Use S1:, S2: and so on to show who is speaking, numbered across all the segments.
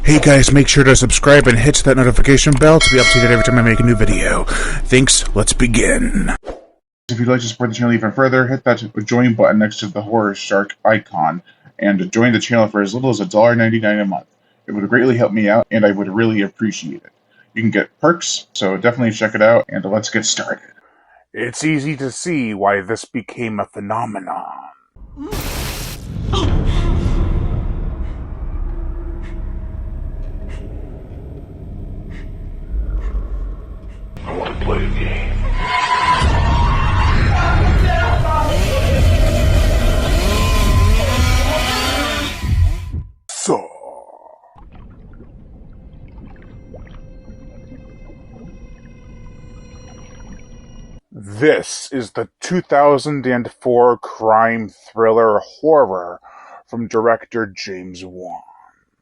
S1: Hey guys, make sure to subscribe and hit that notification bell to be updated every time I make a new video. Thanks, let's begin. If you'd like to support the channel even further, hit that join button next to the Horror Shark icon and join the channel for as little as $1.99 a month. It would greatly help me out and I would really appreciate it. You can get perks, so definitely check it out and let's get started. It's easy to see why this became a phenomenon. I want to play a game. Saw. This is the 2004 crime thriller horror from director James Wan.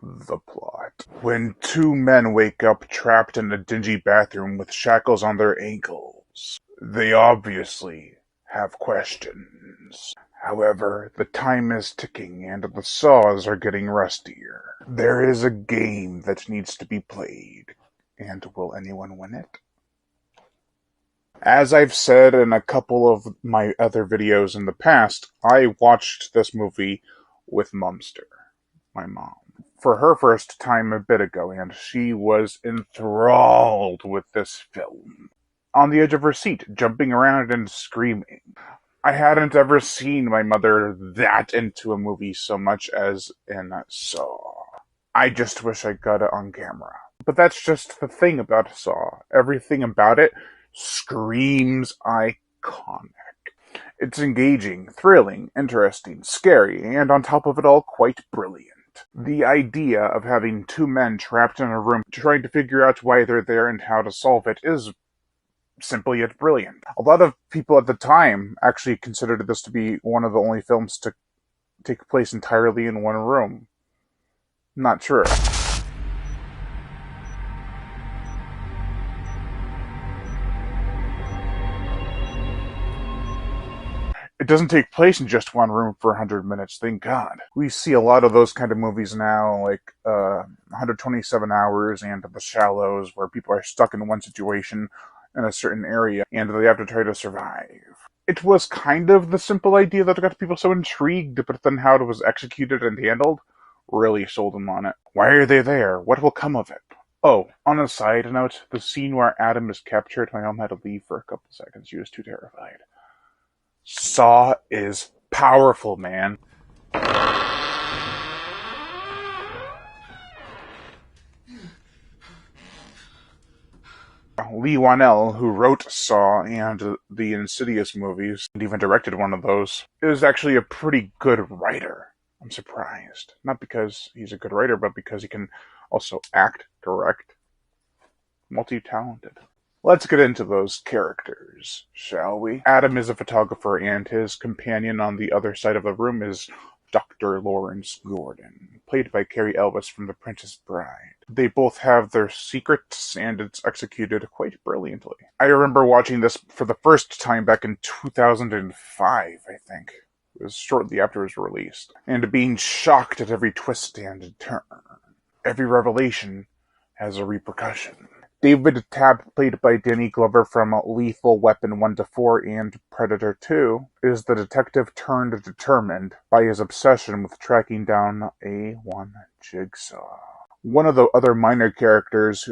S1: The plot. When two men wake up trapped in a dingy bathroom with shackles on their ankles, they obviously have questions. However, the time is ticking and the saws are getting rustier. There is a game that needs to be played, and will anyone win it? As I've said in a couple of my other videos in the past, I watched this movie with Mumster, my mom, for her first time a bit ago, and she was enthralled with this film. On the edge of her seat, jumping around and screaming. I hadn't ever seen my mother that into a movie so much as in Saw. I just wish I got it on camera. But that's just the thing about Saw. Everything about it screams iconic. It's engaging, thrilling, interesting, scary, and on top of it all, quite brilliant. The idea of having two men trapped in a room trying to figure out why they're there and how to solve it is simply yet brilliant. A lot of people at the time actually considered this to be one of the only films to take place entirely in one room. Not true. It doesn't take place in just one room for 100 minutes, thank God. We see a lot of those kind of movies now, like 127 Hours and The Shallows, where people are stuck in one situation in a certain area, and they have to try to survive. It was kind of the simple idea that got people so intrigued, but then how it was executed and handled really sold them on it. Why are they there? What will come of it? Oh, on a side note, the scene where Adam is captured, my mom had to leave for a couple seconds. She was too terrified. Saw is powerful, man. Leigh Whannell, who wrote Saw and the Insidious movies, and even directed one of those, is actually a pretty good writer. I'm surprised. Not because he's a good writer, but because he can also act, direct, multi-talented. Let's get into those characters, shall we? Adam is a photographer, and his companion on the other side of the room is Dr. Lawrence Gordon, played by Cary Elwes from The Princess Bride. They both have their secrets, and it's executed quite brilliantly. I remember watching this for the first time back in 2005, I think. It was shortly after it was released. And being shocked at every twist and turn. Every revelation has a repercussion. David Tabb, played by Danny Glover from Lethal Weapon 1-4 and Predator 2, is the detective turned determined by his obsession with tracking down A1 Jigsaw. One of the other minor characters,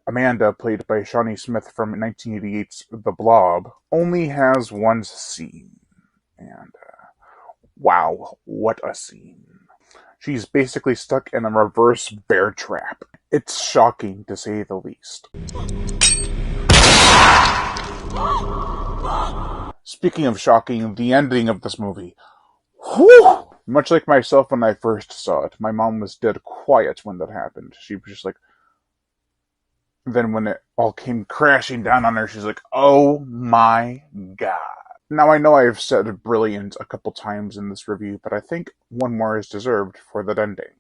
S1: Amanda, played by Shawnee Smith from 1988's The Blob, only has one scene. And, wow, what a scene. She's basically stuck in a reverse bear trap. It's shocking, to say the least. Speaking of shocking, the ending of this movie. Whew! Much like myself when I first saw it, my mom was dead quiet when that happened. She was just like... Then when it all came crashing down on her, she's like, oh my God. Now, I know I've said brilliant a couple times in this review, but I think one more is deserved for that ending.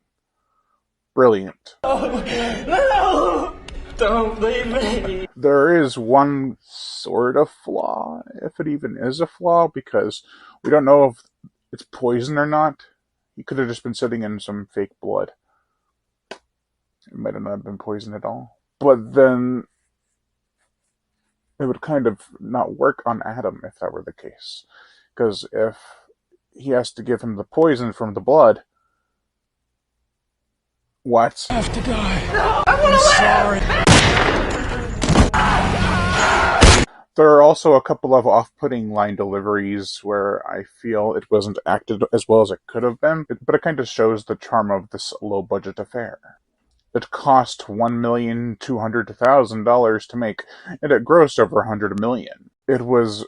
S1: Brilliant. Oh, no! Don't leave me! There is one sort of flaw, if it even is a flaw, because we don't know if it's poison or not. He could have just been sitting in some fake blood. It might have not been poison at all. But then it would kind of not work on Adam if that were the case. Because if he has to give him the poison from the blood, what?
S2: I have to die. I'm sorry.
S1: There are also a couple of off-putting line deliveries where I feel it wasn't acted as well as it could have been, but it kind of shows the charm of this low-budget affair. It cost $1,200,000 to make, and it grossed over $100 million. It was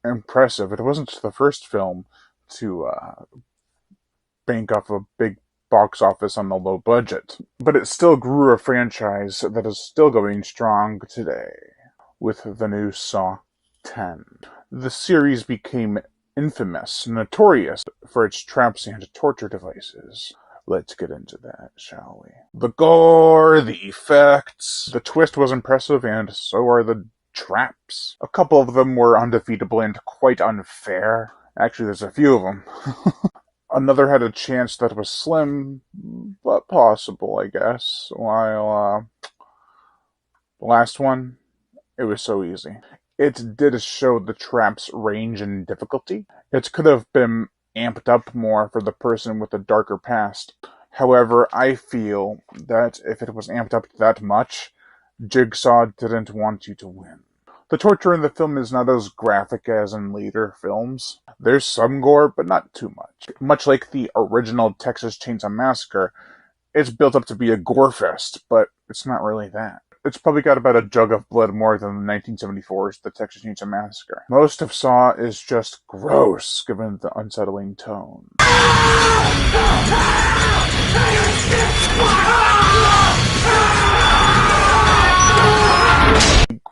S1: impressive. It wasn't the first film to bank off a big box office on a low budget, but it still grew a franchise that is still going strong today with the new Saw 10. The series became infamous, notorious for its traps and torture devices. Let's get into that, shall we? The gore, the effects. The twist was impressive, and so are the traps. A couple of them were undefeatable and quite unfair. Actually, there's a few of them. Another had a chance that was slim, but possible, I guess. While the last one, it was so easy. It did show the trap's range and difficulty. It could have been amped up more for the person with a darker past. However, I feel that if it was amped up that much, Jigsaw didn't want you to win. The torture in the film is not as graphic as in later films. There's some gore, but not too much. Much like the original Texas Chainsaw Massacre, it's built up to be a gore fest, but it's not really that. It's probably got about a jug of blood more than the 1974's The Texas Chainsaw Massacre. Most of Saw is just gross, given the unsettling tone.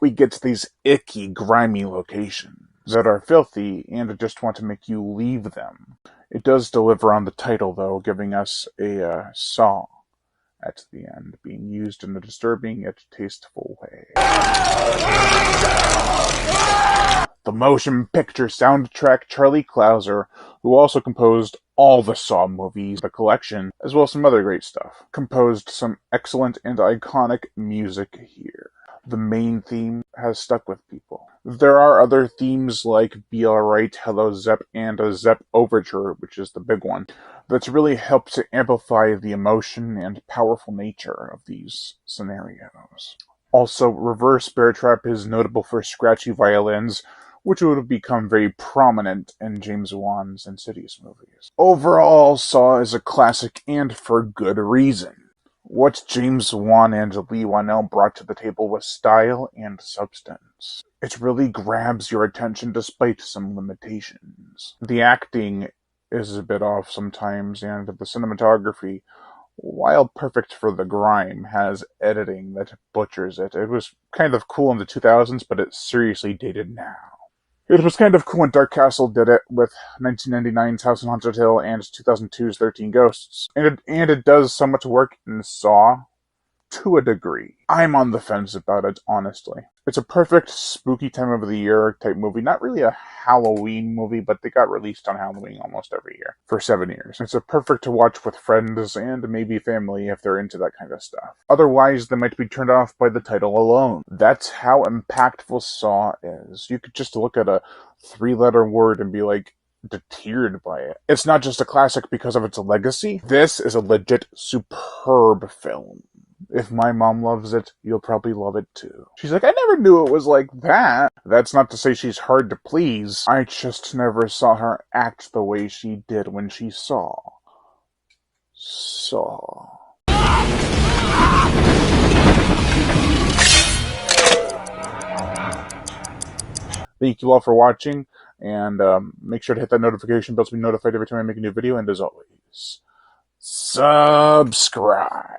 S1: We get to these icky, grimy locations that are filthy and just want to make you leave them. It does deliver on the title, though, giving us a saw at the end, being used in a disturbing yet tasteful way. The motion picture soundtrack Charlie Clouser, who also composed all the Saw movies, the collection, as well as some other great stuff, composed some excellent and iconic music here. The main theme has stuck with people. There are other themes like Be Alright, Hello Zep, and a Zep Overture, which is the big one, that's really helped to amplify the emotion and powerful nature of these scenarios. Also, Reverse Bear Trap is notable for scratchy violins, which would have become very prominent in James Wan's Insidious movies. Overall, Saw is a classic, and for good reason. What James Wan and Leigh Whannell brought to the table was style and substance. It really grabs your attention despite some limitations. The acting is a bit off sometimes, and the cinematography, while perfect for the grime, has editing that butchers it. It was kind of cool in the 2000s, but it's seriously dated now. It was kind of cool when Dark Castle did it with 1999's House on Haunted Hill and 2002's 13 Ghosts. And it does so much work in Saw, to a degree. I'm on the fence about it, honestly. It's a perfect spooky time of the year type movie. Not really a Halloween movie, but they got released on Halloween almost every year for 7 years. It's a perfect to watch with friends and maybe family if they're into that kind of stuff. Otherwise, they might be turned off by the title alone. That's how impactful Saw is. You could just look at a 3-letter word and be like, deterred by it. It's not just a classic because of its legacy. This is a legit superb film. If my mom loves it, you'll probably love it too. She's like, I never knew it was like that. That's not to say she's hard to please. I just never saw her act the way she did when she saw. Thank you all for watching, and make sure to hit that notification bell to be notified every time I make a new video, and as always, subscribe.